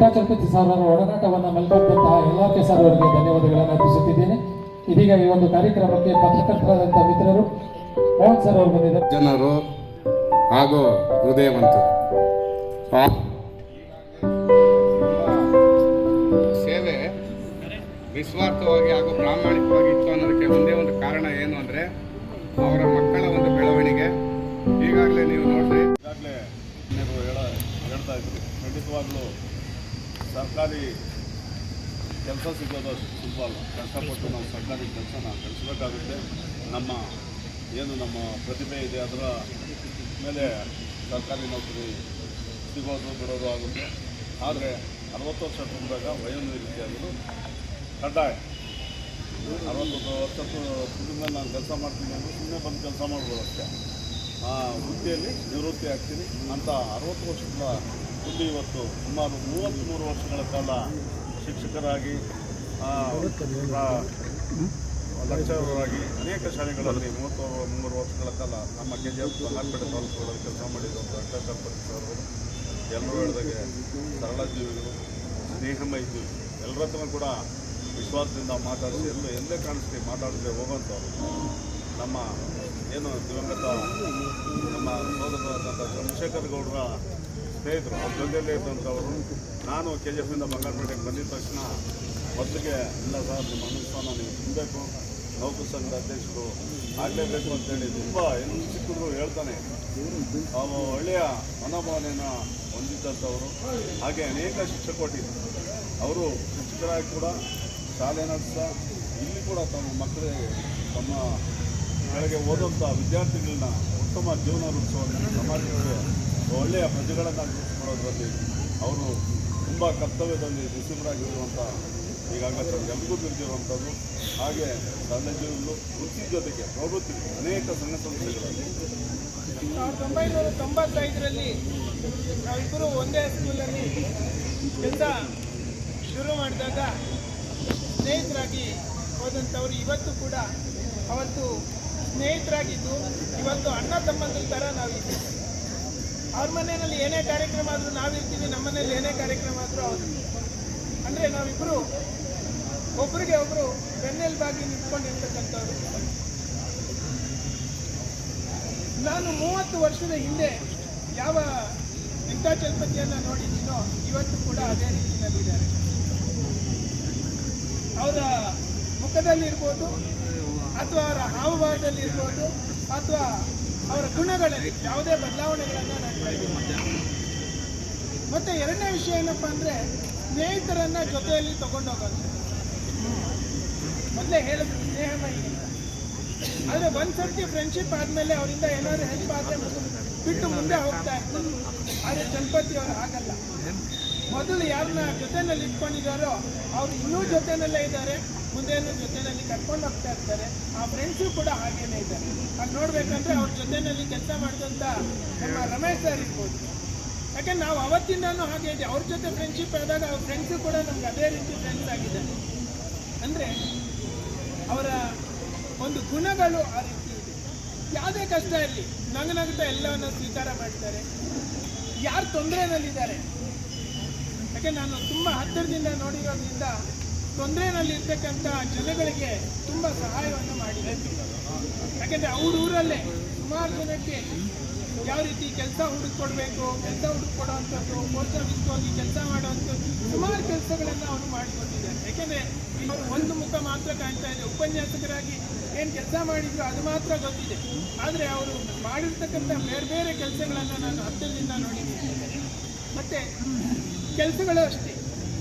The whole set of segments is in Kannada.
ವೆಂಕಟಾಚಲಪತಿ ಸರ್ ಅವರ ಒಡನಾಟವನ್ನು ಮೆಲ್ಕೊಂಡಂತಹ ಎಲ್ಲ ಸರ್ ಅವರಿಗೆ ಧನ್ಯವಾದಗಳನ್ನು ಅರ್ಪಿಸುತ್ತಿದ್ದೇನೆ. ಇದೀಗ ಈ ಒಂದು ಕಾರ್ಯಕ್ರಮಕ್ಕೆ ಪತ್ರಕರ್ತರಾದಂತಹ ಮಿತ್ರರು ಮೋಹನ್ ಸರ್ ಅವರು ಬಂದಿದ್ದಾರೆ. ಜನರು ಹಾಗೂ ಹೃದಯವಂತರು ಸೇವೆ ನಿಸ್ವಾರ್ಥವಾಗಿ ಹಾಗೂ ಪ್ರಾಮಾಣಿಕವಾಗಿ ಇತ್ತು ಅನ್ನೋದಕ್ಕೆ ಒಂದೇ ಒಂದು ಕಾರಣ ಏನು ಅಂದರೆ ಅವರ ಮಕ್ಕಳ ಒಂದು ಬೆಳವಣಿಗೆ. ಈಗಾಗಲೇ ನೀವು ನೋಡ್ರಿ, ಈಗಾಗಲೇ ಹೇಳ್ತಾ ಇದ್ರು, ಖಂಡಿತವಾಗ್ಲೂ ಸರ್ಕಾರಿ ಕೆಲಸ ಸಿಗೋದು ಸುಲಭ ಅಲ್ಲ. ಕಷ್ಟಪಟ್ಟು ನಾವು ಸರ್ಕಾರಿ ಕೆಲಸನ ಕಳಿಸ್ಬೇಕಾಗುತ್ತೆ. ನಮ್ಮ ಪ್ರತಿಭೆ ಇದೆ, ಅದರ ಮೇಲೆ ಸರ್ಕಾರಿ ನೌಕರಿ ಸಿಗೋದು ಬಿಡೋದು ಆಗುತ್ತೆ. ಆದರೆ 60 ವರ್ಷ ತುಂಬಿದಾಗ ವಯೋನಿವೃತ್ತಿ ಆಗೋದು ಕಡ್ಡಾಯ. 60 ವರ್ಷ ತುಂಬಿದ ಮೇಲೆ ನಾನು ಕೆಲಸ ಮಾಡ್ತೀನಿ ಅಂದರೆ ಸುಮ್ಮನೆ ಬಂದು ಕೆಲಸ ಮಾಡ್ಬೋದು ಅಷ್ಟೇ. ಆ ವೃತ್ತಿಯಲ್ಲಿ ನಿವೃತ್ತಿ ಆಗ್ತೀನಿ ಅಂತ 60 ವರ್ಷಗಳ ತುಂಬಿ ಇವತ್ತು ಸುಮಾರು 33 ವರ್ಷಗಳ ಕಾಲ ಶಿಕ್ಷಕರಾಗಿ, ಲೆಕ್ಚರರಾಗಿ ಅನೇಕ ಶಾಲೆಗಳಲ್ಲಿ 33 ವರ್ಷಗಳ ಕಾಲ ನಮ್ಮ KGF ಬಂಗಾರಪೇಟೆ ತಾಲೂಕುಗಳಲ್ಲಿ ಕೆಲಸ ಮಾಡಿದಂಥ ವೆಂಕಟಾಚಲಪತಿ ಸರ್ ಅವರು ಎಲ್ಲರೂ ಹೇಳಿದಾಗೆ ಸರಳ ಜೀವಿಗಳು, ಸ್ನೇಹಮಯ ಜೀವಿ, ಎಲ್ಲರ ಹತ್ರ ಕೂಡ ವಿಶ್ವಾಸದಿಂದ ಮಾತಾಡಿಸಿ ಎಲ್ಲೇ ಕಾಣಿಸ್ತೀವಿ ಮಾತಾಡಿದ್ರೆ ಹೋಗೋಂಥವ್ರು. ನಮ್ಮ ದಿವಂಗತ ನಮ್ಮ ಸೋದರರಾದಂಥ ಚಂದ್ರಶೇಖರ್ ಗೌಡರ ಸ್ನೇಹಿತರು, ಅವ್ರ ಜೊತೆಯಲ್ಲೇ ಇದ್ದಂಥವರು. ನಾನು KGF ಇಂದ ಬಂಗಾರಪೇಟೆಗೆ ಬಂದಿದ ತಕ್ಷಣ ಮೊದಲಿಗೆ ಇಲ್ಲ ಸರ್, ನಿಮ್ಮ ಅನುಷ್ಠಾನ ನೀವು ತುಂಬಬೇಕು, ನೌಕರ ಸಂಘದ ಅಧ್ಯಕ್ಷರು ಆಗಲೇಬೇಕು ಅಂತೇಳಿ ತುಂಬ ಎಲ್ಲಿ ಸಿಕ್ಕಿದ್ರು ಹೇಳ್ತಾನೆ. ಒಳ್ಳೆಯ ಮನೋಭಾವನೆಯನ್ನು ಹೊಂದಿದ್ದಂಥವರು. ಹಾಗೆ ಅನೇಕ ಶಿಕ್ಷಕೋಟಿದ್ರು. ಅವರು ಶಿಕ್ಷಕರಾಗಿ ಕೂಡ ಶಾಲೆ ನಡೆಸ ಇಲ್ಲಿ ಕೂಡ ತಮ್ಮ ಮಕ್ಕಳಿಗೆ, ತಮ್ಮ ಕೆಳಗೆ ಓದುವಂಥ ವಿದ್ಯಾರ್ಥಿಗಳನ್ನ ಉತ್ತಮ ಜೀವನ ರೂಪಿಸುವಂಥ, ಸಮಾಜಕ್ಕೆ ಒಳ್ಳೆಯ ಪ್ರಜೆಗಳನ್ನು ರೂಪಿಸ್ಕೊಳ್ಳೋದ್ರಲ್ಲಿ ಅವರು ತುಂಬ ಕರ್ತವ್ಯದಲ್ಲಿ ನಿಸ್ಸಿಮರಾಗಿರುವಂಥ, ಈಗಾಗಲೇ ಎಲ್ಗೂ ಬಿದ್ದಿರುವಂಥದ್ದು. ಹಾಗೆ ನನ್ನ ಜೀವನಗಳು ವೃತ್ತಿ ಜೊತೆಗೆ ಪ್ರವೃತ್ತಿ ಅನೇಕ ಸಂಘ ಸಂಸ್ಥೆಗಳಲ್ಲಿ 1995ರಲ್ಲಿ ನಾವಿಬ್ಬರು ಒಂದೇ ಸ್ಕೂಲಲ್ಲಿ ಕೆಲಸ ಶುರು ಮಾಡಿದಾಗ ಸ್ನೇಹಿತರಾಗಿ ಹೋದಂಥವ್ರು ಇವತ್ತು ಕೂಡ ಅವತ್ತು ಸ್ನೇಹಿತರಾಗಿದ್ದು ಇವತ್ತು ಅಣ್ಣ ತಮ್ಮಂದ್ರ ಥರ ನಾವಿದ್ದೀವಿ. ಅವ್ರ ಮನೆಯಲ್ಲಿ ಏನೇ ಕಾರ್ಯಕ್ರಮ ಆದರೂ ನಾವಿರ್ತೀವಿ, ನಮ್ಮ ಮನೇಲಿ ಏನೇ ಕಾರ್ಯಕ್ರಮ ಆದರೂ ಅವರು. ಅಂದರೆ ನಾವಿಬ್ಬರು ಒಬ್ರಿಗೆ ಒಬ್ಬರು ಬೆನ್ನೆಲುಬಾಗಿ ನಿಂತ್ಕೊಂಡಿರ್ತಕ್ಕಂಥವ್ರು. ನಾನು 30 ವರ್ಷದ ಹಿಂದೆ ಯಾವ ವೆಂಕಟಾಚಲಪತಿಯನ್ನು ನೋಡಿದ್ದೀನೋ ಇವತ್ತು ಕೂಡ ಅದೇ ರೀತಿಯಲ್ಲಿದ್ದಾರೆ. ಅವರ ಮುಖದಲ್ಲಿರ್ಬೋದು, ಅಥವಾ ಅವರ ಹಾವಭಾವದಲ್ಲಿರ್ಬೋದು, ಅಥವಾ ಅವರ ಗುಣಗಳಲ್ಲಿ ಯಾವುದೇ ಬದಲಾವಣೆಗಳನ್ನು ನೋಡ್ತಾ ಇದ್ದೀನಿ. ಮತ್ತು ಎರಡನೇ ವಿಷಯ ಏನಪ್ಪ ಅಂದರೆ ಸ್ನೇಹಿತರನ್ನು ಜೊತೆಯಲ್ಲಿ ತಗೊಂಡೋಗೋದು. ಮೊದಲೇ ಹೇಳಿದ್ರು ಸ್ನೇಹಮಯಿ, ಆದರೆ ಒಂದು ಸರ್ತಿ ಫ್ರೆಂಡ್ಶಿಪ್ ಆದಮೇಲೆ ಅವರಿಂದ ಏನಾದರೂ ಹೆಲ್ಪ್ ಆದರೆ ಬಿಟ್ಟು ಮುಂದೆ ಹೋಗ್ತಾ ಇರ್ತಾರೆ. ಆದರೆ ಚಲಪತಿ ಅವರು ಹಾಗಲ್ಲ. ಮೊದಲು ಯಾರನ್ನ ಜೊತೆಯಲ್ಲಿ ಇಟ್ಕೊಂಡಿದ್ದಾರೋ ಅವ್ರು ಇನ್ನೂ ಜೊತೆಯಲ್ಲೇ ಇದ್ದಾರೆ, ಮುಂದೇನು ಜೊತೆಯಲ್ಲಿ ಕರ್ಕೊಂಡು ಹೋಗ್ತಾ ಇರ್ತಾರೆ. ಆ ಫ್ರೆಂಡ್ಸು ಕೂಡ ಹಾಗೇನೇ ಇದ್ದಾರೆ. ಅಲ್ಲಿ ನೋಡ್ಬೇಕಂದ್ರೆ ಅವ್ರ ಜೊತೆಯಲ್ಲಿ ಕೆಲಸ ಮಾಡಿದಂಥ ನಮ್ಮ ರಮೇಶ್ ಸರ್ ಇರ್ಬೋದು. ಯಾಕೆಂದ್ರೆ ನಾವು ಅವತ್ತಿಂದನೂ ಹಾಗೆ ಇದೆ. ಅವ್ರ ಜೊತೆ ಫ್ರೆಂಡ್ಶಿಪ್ ಆದಾಗ ಅವ್ರ ಫ್ರೆಂಡ್ಸು ಕೂಡ ನಮ್ಗೆ ಅದೇ ರೀತಿ ಫ್ರೆಂಡ್ಸ್ ಆಗಿದ್ದಾರೆ. ಅಂದರೆ ಅವರ ಒಂದು ಗುಣಗಳು ಆ ರೀತಿ ಇದೆ. ಯಾವುದೇ ಕಷ್ಟ ಇರಲಿ ನಗುತ್ತಾ ಎಲ್ಲವನ್ನು ಸ್ವೀಕಾರ ಮಾಡ್ತಾರೆ. ಯಾರು ತೊಂದರೆನಲ್ಲಿದ್ದಾರೆ, ಯಾಕೆ ನಾನು ತುಂಬ ಹತ್ತಿರದಿಂದ ನೋಡಿರೋದ್ರಿಂದ ತೊಂದರೆನಲ್ಲಿರ್ತಕ್ಕಂಥ ಜನಗಳಿಗೆ ತುಂಬ ಸಹಾಯವನ್ನು ಮಾಡಿದ್ದಾರೆ. ಯಾಕೆಂದರೆ ಅವ್ರ ಊರಲ್ಲೇ ಸುಮಾರು ಜನಕ್ಕೆ ಯಾವ ರೀತಿ ಕೆಲಸ ಹುಡುಕೊಡ್ಬೇಕು, ಕೆಲಸ ಹುಡುಕೊಡುವಂಥದ್ದು, ಪೋಸ್ಟ್ ಆಫೀಸ್ಗೆ ಹೋಗಿ ಕೆಲಸ ಮಾಡುವಂಥದ್ದು ಸುಮಾರು ಕೆಲಸಗಳನ್ನು ಅವರು ಮಾಡಿಕೊಟ್ಟಿದ್ದಾರೆ. ಯಾಕೆಂದರೆ ಇವರು ಒಂದು ಮುಖ ಮಾತ್ರ ಕಾಣ್ತಾ ಇದೆ. ಉಪನ್ಯಾಸಕರಾಗಿ ಏನು ಕೆಲಸ ಮಾಡಿದ್ರು ಅದು ಮಾತ್ರ ಗೊತ್ತಿದೆ. ಆದರೆ ಅವರು ಮಾಡಿರ್ತಕ್ಕಂಥ ಬೇರೆ ಬೇರೆ ಕೆಲಸಗಳನ್ನು ನಾನು ಹತ್ತಿರದಿಂದ ನೋಡಿದ್ದೀನಿ. ಮತ್ತು ಕೆಲಸಗಳು ಅಷ್ಟೇ,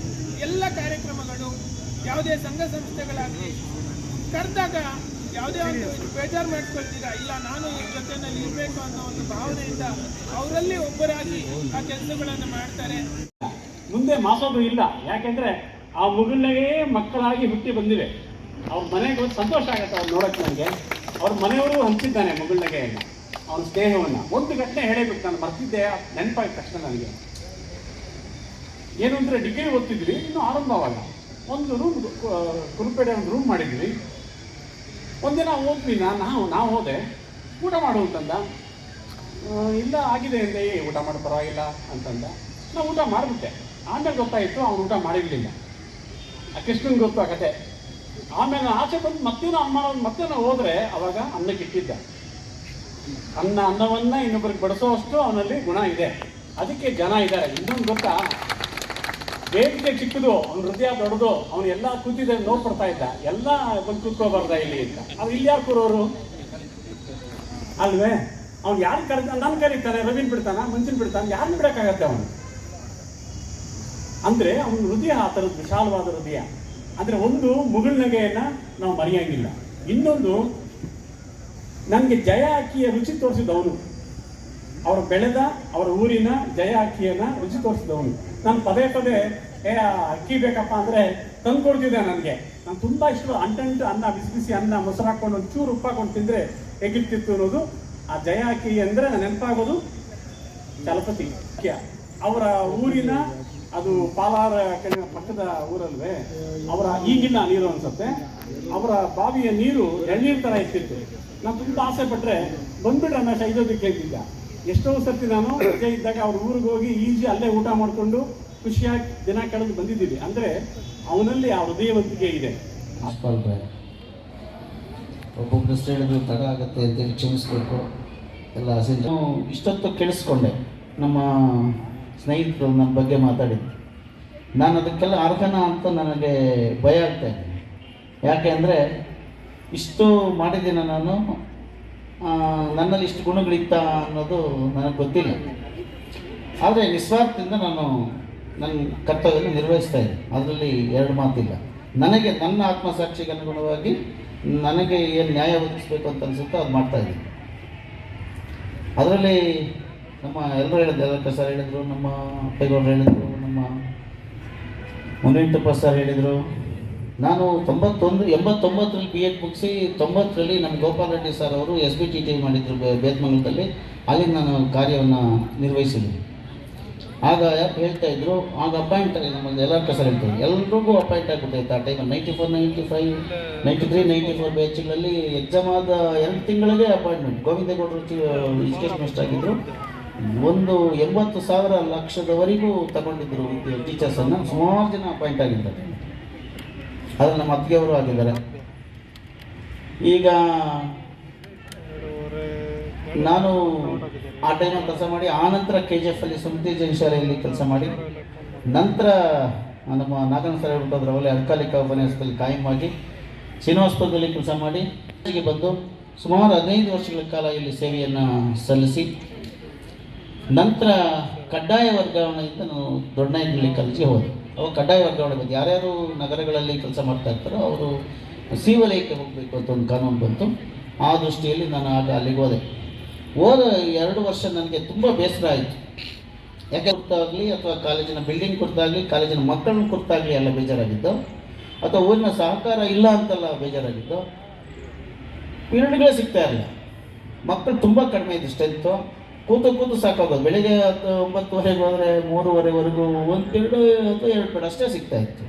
ಎಲ್ಲ ಕಾರ್ಯಕ್ರಮಗಳು, ಯಾವುದೇ ಸಂಘ ಸಂಸ್ಥೆಗಳಾಗಲಿ ಕರೆದಾಗ ಯಾವುದೇ ಒಂದು ಬೇಜಾರು ಮಾಡ್ಕೊಳ್ತೀರಾ, ಇಲ್ಲ ನಾನು ಈ ಜೊತೆಯಲ್ಲಿ ಇರಬೇಕು ಅನ್ನೋ ಒಂದು ಭಾವನೆಯಿಂದ ಅವರಲ್ಲಿ ಒಬ್ಬರಾಗಿ ಆ ಕೆಲಸಗಳನ್ನು ಮಾಡ್ತಾರೆ. ಮುಂದೆ ಮಾಸೋದು ಇಲ್ಲ. ಯಾಕೆಂದರೆ ಆ ಮಗುವಿಗೆ ಮಕ್ಕಳಾಗಿ ಹುಟ್ಟಿ ಬಂದಿವೆ. ಅವ್ರ ಮನೆಗೆ ಸಂತೋಷ ಆಗುತ್ತೆ ಅವ್ರು ನೋಡೋಕ್ಕೆ. ನನಗೆ ಅವ್ರ ಮನೆಯವರು ಹಂಚಿದ್ದಾನೆ ಮಗುವಿಗೆ ಅವನ ಸ್ನೇಹವನ್ನು. ಒಂದು ಘಟನೆ ಹೇಳಬೇಕು, ನಾನು ಮರ್ತಿದ್ದೆ, ನೆನಪಾಗಿದ ತಕ್ಷಣ ನನಗೆ. ಏನು ಅಂದರೆ ಡಿಗ್ರಿ ಓದ್ತಿದ್ವಿ, ಇನ್ನೂ ಆರಂಭವಾಗ ಒಂದು ರೂಮ್, ಕುರುಪೇಟೆ ಒಂದು ರೂಮ್ ಮಾಡಿದ್ವಿ. ಒಂದಿನ ಹೋದ್ವಿ, ನಾವು ಹೋದೆ ಊಟ ಮಾಡು ಅಂತಂದ. ಇಲ್ಲ ಆಗಿದೆ ಅಂದೆ, ಊಟ ಮಾಡೋ ಪರವಾಗಿಲ್ಲ ಅಂತಂದ. ನಾವು ಊಟ ಮಾಡಿಬಿಟ್ಟೆ. ಆಮೇಲೆ ಗೊತ್ತಾಯಿತು ಅವನು ಊಟ ಮಾಡಿರಲಿಲ್ಲ. ಆ ಕೃಷ್ಣನ್ಗೆ ಗೊತ್ತು ಆ ಕತೆ. ಆಮೇಲೆ ಆಚೆ ಬಂದು ಮತ್ತೇನೋ ಅಮ್ಮ ಮತ್ತೆ ನಾವು ಹೋದರೆ ಅವಾಗ ಅನ್ನಕ್ಕೆ ಇಟ್ಟಿದ್ದ. ಅನ್ನವನ್ನು ಇನ್ನೊಬ್ಬರಿಗೆ ಬಡಿಸೋವಷ್ಟು ಅವನಲ್ಲಿ ಗುಣ ಇದೆ. ಅದಕ್ಕೆ ಜನ ಇದ್ದಾರೆ. ಇನ್ನೊಂದು ಗೊತ್ತಾ, ವೇದಿಕೆ ಚಿಕ್ಕದು, ಅವ್ನ ಹೃದಯ ದೊಡ್ಡದು, ಅವನು ಎಲ್ಲ ಕೂತಿದ್ದ ನೋವು ಪಡ್ತಾ ಇದ್ದ, ಎಲ್ಲ ಬಂದು ಕೂತ್ಕೋಬಾರ್ದ ಇಲ್ಲಿ ಅಂತ. ಅವ್ರು ಇಲ್ಲಿ ಯಾರು ಕೂರೋರು ಅಲ್ವೇ? ಅವ್ನು ಯಾರು ನನ್ನ ಕರೀತಾನೆ, ರವಿನ್ ಬಿಡ್ತಾನ, ಮಂಜಿನ್ ಬಿಡ್ತಾನೆ, ಯಾರನ್ನ ಬಿಡೋಕ್ಕಾಗತ್ತೆ ಅವನು? ಅಂದರೆ ಅವನ ಹೃದಯ ಆ ಥರದ್ದು ವಿಶಾಲವಾದ ಹೃದಯ. ಅಂದರೆ ಒಂದು ಮುಗುಳ್ನಗೆಯನ್ನು ನಾವು ಮರೆಯೋಂಗಿಲ್ಲ. ಇನ್ನೊಂದು, ನನಗೆ ಜಯ ಅಕ್ಕಿಯ ರುಚಿ ತೋರಿಸಿದವನು, ಅವರು ಬೆಳೆದ ಅವರ ಊರಿನ ಜಯ ಅಕ್ಕಿಯನ್ನು ರುಚಿ ತೋರಿಸಿದವನು. ನಾನು ಪದೇ ಪದೇ ಅಕ್ಕಿ ಬೇಕಪ್ಪ ಅಂದರೆ ತಂದು ಕೊಡ್ತಿದ್ದೆ. ನನಗೆ ನಾನು ತುಂಬ ಇಷ್ಟ ಅಂಟಂಟು ಅನ್ನ, ಬಿಸಿ ಬಿಸಿ ಅನ್ನ, ಮೊಸರು ಹಾಕ್ಕೊಂಡು ಒಂಚೂರು ಉಪ್ಪು ಹಾಕೊಂಡು ತಿಂದರೆ ಹೇಗಿರ್ತಿತ್ತು ಅನ್ನೋದು. ಆ ಜಯ ಅಕ್ಕಿ ಅಂದರೆ ನಾನು ನೆನಪಾಗೋದು ಚಲಪತಿ ಅಕ್ಕಿಯ. ಅವರ ಊರಿನ, ಅದು ಪಾಲಾರ ಪಕ್ಕದ ಊರಲ್ವೇ, ಅವರ ಈಗಿನ ನೀರು ಅನ್ಸುತ್ತೆ, ಅವರ ಬಾವಿಯ ನೀರು ಎಳ್ನೀರು ಥರ ಇರ್ತಿತ್ತು. ನಾನು ತುಂಬ ಆಸೆ ಪಟ್ಟರೆ ಬಂದ್ಬಿಟ್ರೆ ರಮೇಶ ಇದೋದಕ್ಕೆ ಹೇಳ್ತಿದ್ದ. ಎಷ್ಟೋ ಸರ್ತಿ ನಾನು ರಜೆ ಇದ್ದಾಗ ಅವ್ರ ಊರಿಗೆ ಹೋಗಿ ಈಜಿ ಅಲ್ಲೇ ಊಟ ಮಾಡಿಕೊಂಡು ಖುಷಿಯಾಗಿ ದಿನ ಕಳೆದು ಬಂದಿದ್ದೀವಿ. ಅಂದರೆ ಅವನಲ್ಲಿ ಆ ಹೃದಯವಂತಿಕೆ ಇದೆ. ಒಬ್ಬೊಬ್ಬರು ಹೇಳಿದ್ರು ತಡ ಆಗುತ್ತೆ ಅಂತೇಳಿ ಕ್ಷಮಿಸ್ಬೇಕು ಎಲ್ಲ. ಇಷ್ಟೊತ್ತು ಕೇಳಿಸ್ಕೊಂಡೆ ನಮ್ಮ ಸ್ನೇಹಿತರು ನನ್ನ ಬಗ್ಗೆ ಮಾತಾಡಿದ್ದು. ನಾನು ಅದಕ್ಕೆಲ್ಲ ಅರ್ಹನ ಅಂತ ನನಗೆ ಭಯ ಆಗ್ತಾಯಿದೆ. ಯಾಕೆ ಅಂದರೆ ಇಷ್ಟು ಮಾಡಿದ್ದೀನಿ ನಾನು, ನನ್ನಲ್ಲಿ ಇಷ್ಟು ಗುಣಗಳಿತ್ತ ಅನ್ನೋದು ನನಗೆ ಗೊತ್ತಿಲ್ಲ. ಆದರೆ ನಿಸ್ವಾರ್ಥದಿಂದ ನಾನು ನನ್ನ ಕರ್ತವ್ಯವನ್ನು ನಿರ್ವಹಿಸ್ತಾ ಇದ್ದೆ, ಅದರಲ್ಲಿ ಎರಡು ಮಾತಿಲ್ಲ. ನನಗೆ ನನ್ನ ಆತ್ಮಸಾಕ್ಷಿಗೆ ಅನುಗುಣವಾಗಿ ನನಗೆ ಏನು ನ್ಯಾಯ ಒದಗಿಸ್ಬೇಕು ಅಂತ ಅನಿಸುತ್ತೋ ಅದು ಮಾಡ್ತಾಯಿದ್ದೀನಿ. ಅದರಲ್ಲಿ ನಮ್ಮ ಎಲ್ಲರೂ ಹೇಳಿದ್ರು, ಎಲ್ಲಕ್ಕ ಸರ್ ಹೇಳಿದರು, ನಮ್ಮ ಅಪ್ಪೇಗೌಡರು ಹೇಳಿದರು, ನಮ್ಮ ಮುನಿಯಂತಪ್ಪ ಸರ್ ಹೇಳಿದರು. ನಾನು 89ರಲ್ಲಿ B.Ed ಮುಗಿಸಿ 90ರಲ್ಲಿ ನಮ್ಮ ಗೋಪಾಲ್ ರೆಡ್ಡಿ ಸರ್ ಅವರು SBTT ಮಾಡಿದ್ರು ಬೇತ್ಮಂಗಲದಲ್ಲಿ. ಅಲ್ಲಿ ನಾನು ಕಾರ್ಯವನ್ನು ನಿರ್ವಹಿಸಿದ್ದೀನಿ. ಆಗ ಹೇಳ್ತಾ ಇದ್ರು, ಆಗ ಅಪಾಯಿಂಟ್ ಆಗಿ ನಮ್ಮಲ್ಲಿ ಎಲ್ಲಕ್ಕ ಸರ್ ಹೇಳ್ತಾರೆ, ಎಲ್ರಿಗೂ ಅಪಾಯಿಂಟ್ ಆಗಿಬಿಟ್ಟೈತೆ ಆ ಟೈಮಲ್ಲಿ. 94, 95, 93, 94 ಬ್ಯಾಚ್ಗಳಲ್ಲಿ ಎಕ್ಸಾಮ್ ಆದ 2 ತಿಂಗಳಿಗೆ ಅಪಾಯಿಂಟ್ಮೆಂಟ್. ಗೋವಿಂದೇಗೌಡರು ಎಜುಕೇಷನ್ ಮಿನಿಸ್ಟರ್ ಆಗಿದ್ದರು. ಒಂದು 80,000 ಲಕ್ಷದವರೆಗೂ ತಗೊಂಡಿದ್ದರು ಟೀಚರ್ಸನ್ನು. ಸುಮಾರು ಜನ ಅಪಾಯಿಂಟ್ ಆಗಿದ್ದಾರೆ. ಆದರೆ ನಮ್ಮ ಅತ್ತಿಗೆಯವರು ಆಗಿದ್ದಾರೆ. ಈಗ ನಾನು ಆ ಟೈಮಲ್ಲಿ ಕೆಲಸ ಮಾಡಿ, ಆನಂತರ KGF ಅಲ್ಲಿ ಸುಮತಿ ಜೈನ್ ಶಾಲೆಯಲ್ಲಿ ಕೆಲಸ ಮಾಡಿ, ನಂತರ ನಮ್ಮ ನಾಗನ ಸರ್ ಹೇಳ್ಬಿಟ್ಟೋದ್ರ ಅವಲ್ಲಿ ಅರ್ಕಾಲಿಕ ಉಪನ್ಯಾಸದಲ್ಲಿ ಕಾಯಮಾಗಿ ಶ್ರೀನಿವಾಸಪುರದಲ್ಲಿ ಕೆಲಸ ಮಾಡಿ ಬಂದು ಸುಮಾರು 15 ವರ್ಷಗಳ ಕಾಲ ಇಲ್ಲಿ ಸೇವೆಯನ್ನು ಸಲ್ಲಿಸಿ, ನಂತರ ಕಡ್ಡಾಯ ವರ್ಗಾವಣೆಯಿಂದ ನಾವು ದೊಡ್ಡನಾಯಕನಹಳ್ಳಿ ಕಾಲೇಜಿಗೆ ಹೋದೆ. ಅವಾಗ ಕಡ್ಡಾಯ ವರ್ಗಾವಣೆ ಬಂದು ಯಾರ್ಯಾರು ನಗರಗಳಲ್ಲಿ ಕೆಲಸ ಮಾಡ್ತಾ ಇರ್ತಾರೋ ಅವರು ಸಿ ವಲಯಕ್ಕೆ ಹೋಗಬೇಕು ಅಂತ ಒಂದು ಕಾನೂನು ಬಂತು. ಆ ದೃಷ್ಟಿಯಲ್ಲಿ ನಾನು ಆಗ ಅಲ್ಲಿಗೆ ಹೋದ 2 ವರ್ಷ ನನಗೆ ತುಂಬ ಬೇಸರ ಆಯಿತು. ಯಾಕೆ ಕುರಿತಾಗಲಿ ಅಥವಾ ಕಾಲೇಜಿನ ಬಿಲ್ಡಿಂಗ್ ಕುರಿತಾಗಲಿ, ಕಾಲೇಜಿನ ಮಕ್ಕಳನ್ನ ಕುರಿತಾಗಲಿ ಎಲ್ಲ ಬೇಜಾರಾಗಿದ್ದು, ಅಥವಾ ಊರಿನ ಸಹಕಾರ ಇಲ್ಲ ಅಂತೆಲ್ಲ ಬೇಜಾರಾಗಿದ್ದು. ಪೀರಿಯಡ್ಗಳೇ ಸಿಗ್ತಾ ಇರಲಿಲ್ಲ. ಮಕ್ಕಳು ತುಂಬ ಕಡಿಮೆ ಇದ್ದು ಸ್ಟ್ರೆಂತು. ಕೂತು ಸಾಕಾಗೋದು. ಬೆಳಿಗ್ಗೆ 9:30 ಹೋದರೆ 3:30ವರೆಗೂ ಒಂದು ಪೀರಿಯಡ್ ಅಥವಾ 2 ಪೀರಿಯಡ್ ಅಷ್ಟೇ ಸಿಗ್ತಾಯಿತ್ತು.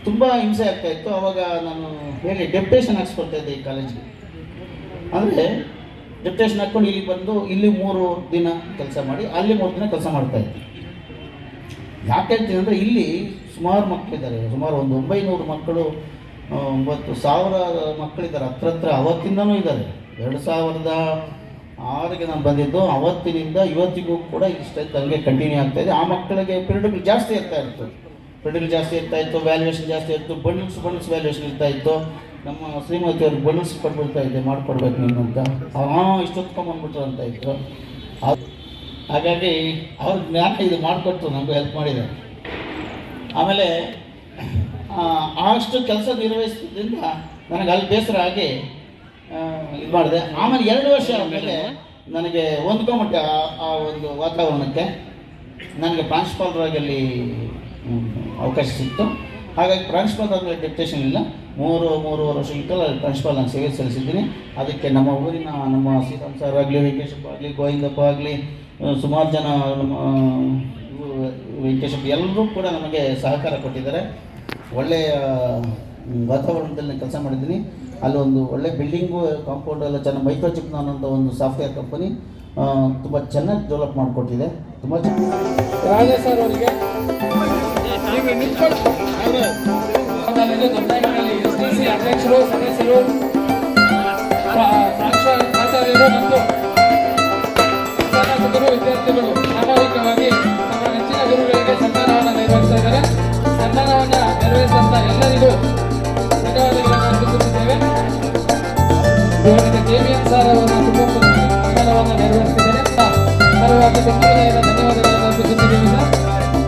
ತುಂಬ ಹಿಂಸೆ ಆಗ್ತಾಯಿತ್ತು. ಆವಾಗ ನಾನು ಹೇಳಿ ಡೆಪ್ಯುಟೇಷನ್ ಹಾಕ್ಸ್ಕೊಳ್ತಾ ಇದ್ದೆ ಈ ಕಾಲೇಜಿಗೆ. ಅಂದರೆ ಡೆಪ್ಯುಟೇಷನ್ ಹಾಕ್ಕೊಂಡು ಇಲ್ಲಿ ಬಂದು ಇಲ್ಲಿ 3 ದಿನ ಕೆಲಸ ಮಾಡಿ, ಅಲ್ಲಿ 3 ದಿನ ಕೆಲಸ ಮಾಡ್ತಾಯಿದ್ದೆ. ಯಾಕೆ ಹೇಳ್ತೀನಿ ಅಂದರೆ ಇಲ್ಲಿ ಸುಮಾರು ಮಕ್ಕಳಿದ್ದಾರೆ. ಸುಮಾರು ಒಂದು 900 ಮಕ್ಕಳು, 9,000 ಮಕ್ಕಳಿದ್ದಾರೆ. ಹತ್ರ ಅವತ್ತಿಂದನೂ ಇದ್ದಾರೆ. 2006ಗೆ ನಾನು ಬಂದಿದ್ದು. ಅವತ್ತಿನಿಂದ ಇವತ್ತಿಗೂ ಕೂಡ ಈ ಸ್ಟ್ರೆಂತ್ ಹಂಗೆ ಕಂಟಿನ್ಯೂ ಆಗ್ತಾಯಿದೆ. ಆ ಮಕ್ಕಳಿಗೆ ಪೀರಿಯಡ್ಗಳು ಜಾಸ್ತಿ ಇರ್ತಾಯಿತ್ತು, ವ್ಯಾಲ್ಯೂಯೇಷನ್ ಜಾಸ್ತಿ ಇತ್ತು, ಬಂಡಲ್ಸ್ ವ್ಯಾಲ್ಯೂಯೇಷನ್ ಇರ್ತಾಯಿತ್ತು. ನಮ್ಮ ಶ್ರೀಮತಿಯವ್ರಿಗೆ ಬಂಡಲ್ಸ್ ಕೊಟ್ಬಿಡ್ತಾ ಇದ್ದೆ, ಮಾಡಿಕೊಡ್ಬೇಕು ನೀನು ಅಂತ. ಇಷ್ಟೊತ್ಕೊಂಡ್ಬಂದ್ಬಿಟ್ರು ಅಂತ ಇತ್ತು. ಹಾಗಾಗಿ ಅವ್ರ ಜ್ಞಾನ ಇದು ಮಾಡಿಕೊಟ್ರು, ನಮಗೂ ಹೆಲ್ಪ್ ಮಾಡಿದೆ. ಆಮೇಲೆ ಅಷ್ಟು ಕೆಲಸ ನಿರ್ವಹಿಸೋದ್ರಿಂದ ನನಗೆ ಅಲ್ಲಿ ಬೇಸರ ಆಗಿ ಇದು ಮಾಡಿದೆ. ಆಮೇಲೆ 2 ವರ್ಷ ಆದಮೇಲೆ ನನಗೆ ಹೊಂದ್ಕೊಂಬಿಟ್ಟೆ ಆ ಒಂದು ವಾತಾವರಣಕ್ಕೆ. ನನಗೆ ಪ್ರಾಂಶುಪಾಲರಾಗಿ ಅಲ್ಲಿ ಅವಕಾಶ ಸಿಕ್ತು. ಹಾಗಾಗಿ ಪ್ರಾಂಶುಪಾಲ ಆದಮೇಲೆ ಡೆಪ್ಯುಟೇಷನ್ ಇಲ್ಲ. 3.5 ವರ್ಷಗಳ ಕಾಲ ಪ್ರಾಂಶುಪಾಲ ನಾನು ಸೇವೆ ಸಲ್ಲಿಸಿದ್ದೀನಿ. ಅದಕ್ಕೆ ನಮ್ಮ ಊರಿನ ನಮ್ಮ ಶ್ರೀರಾಮ್ ಸರ್ ಆಗಲಿ, ವೆಂಕಟೇಶಪ್ಪ ಆಗಲಿ, ಗೋವಿಂದಪ್ಪ ಆಗಲಿ, ಸುಮಾರು ಜನ ನಮ್ಮ ವೆಂಕಟೇಶಪ್ಪ ಎಲ್ಲರೂ ಕೂಡ ನಮಗೆ ಸಹಕಾರ ಕೊಟ್ಟಿದ್ದಾರೆ. ಒಳ್ಳೆಯ ವಾತಾವರಣದಲ್ಲಿ ಕೆಲಸ ಮಾಡಿದ್ದೀನಿ. ಅಲ್ಲೊಂದು ಒಳ್ಳೆ ಬಿಲ್ಡಿಂಗು, ಕಾಂಪೌಂಡ್ ಎಲ್ಲ ಚೆನ್ನಾಗಿ, ಮೈಕ್ರೋಚಿಪ್ ಅನ್ನೋಂಥ ಒಂದು ಸಾಫ್ಟ್ವೇರ್ ಕಂಪನಿ, ತುಂಬ ಚೆನ್ನಾಗಿ ಡೆವಲಪ್ ಮಾಡಿಕೊಟ್ಟಿದೆ. ತುಂಬ ಚೆನ್ನಾಗಿ ರಾಜಾ ಸರ್ ಅವರಿಗೆ SDC ಅಧ್ಯಕ್ಷರು, ಸದಸ್ಯರು, ಪ್ರಾಚಾರ್ಯರು ಮತ್ತು ಸಂಶೋಧಕರು, ವಿದ್ಯಾರ್ಥಿಗಳು ಸಾಮೂಹಿಕವಾಗಿ ನಮ್ಮ ನೆಚ್ಚಿನ ಗುರುಗಳಿಗೆ ಸನ್ಮಾನವನ್ನು ನಿರ್ವಹಿಸ್ತಾ ಇದ್ದಾರೆ. ಸನ್ಮಾನವನ್ನು ನೆರವೇರಿಸಿದಂತ ಎಲ್ಲರಿಗೂ ಧನ್ಯವಾದಗಳನ್ನು ಅರ್ಪಿಸುತ್ತಿದ್ದೇವೆ. KVN ಸರ್ ಅವರ ಕುಟುಂಬ ಸನ್ಮಾನವನ್ನು ನೆರವೇರಿಸಿದ್ದಾರೆ. ಸರ್ವಾದ ಧನ್ಯವಾದಗಳು.